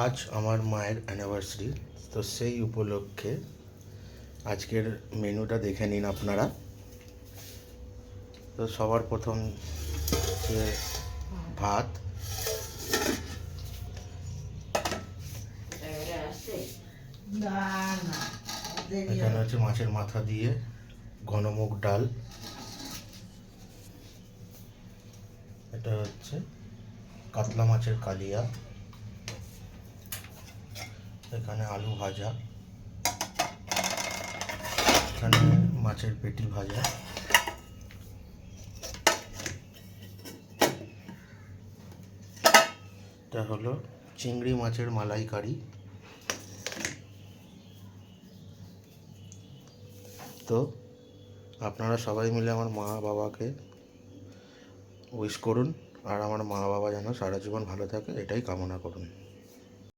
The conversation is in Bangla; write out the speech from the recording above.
আজ আমার মায়ের অ্যানিভার্সারি, তো সেই উপলক্ষে আজকের মেনুটা দেখে নিন আপনারা। তো সবার প্রথম যে ভাত, এখানে হচ্ছে মাছের মাথা দিয়ে ঘনমুগ ডাল, এটা হচ্ছে কাতলা মাছের কালিয়া, এখানে আলু ভাজা, এখানে মাছের পেটি ভাজা, এটা হলো চিংড়ি মাছের মালাইকারি। তো আপনারা সবাই মিলে আমার মা বাবাকে উইশ করুন, আর আমার মা বাবা যেন সারা জীবন ভালো থাকে এটাই কামনা করুন।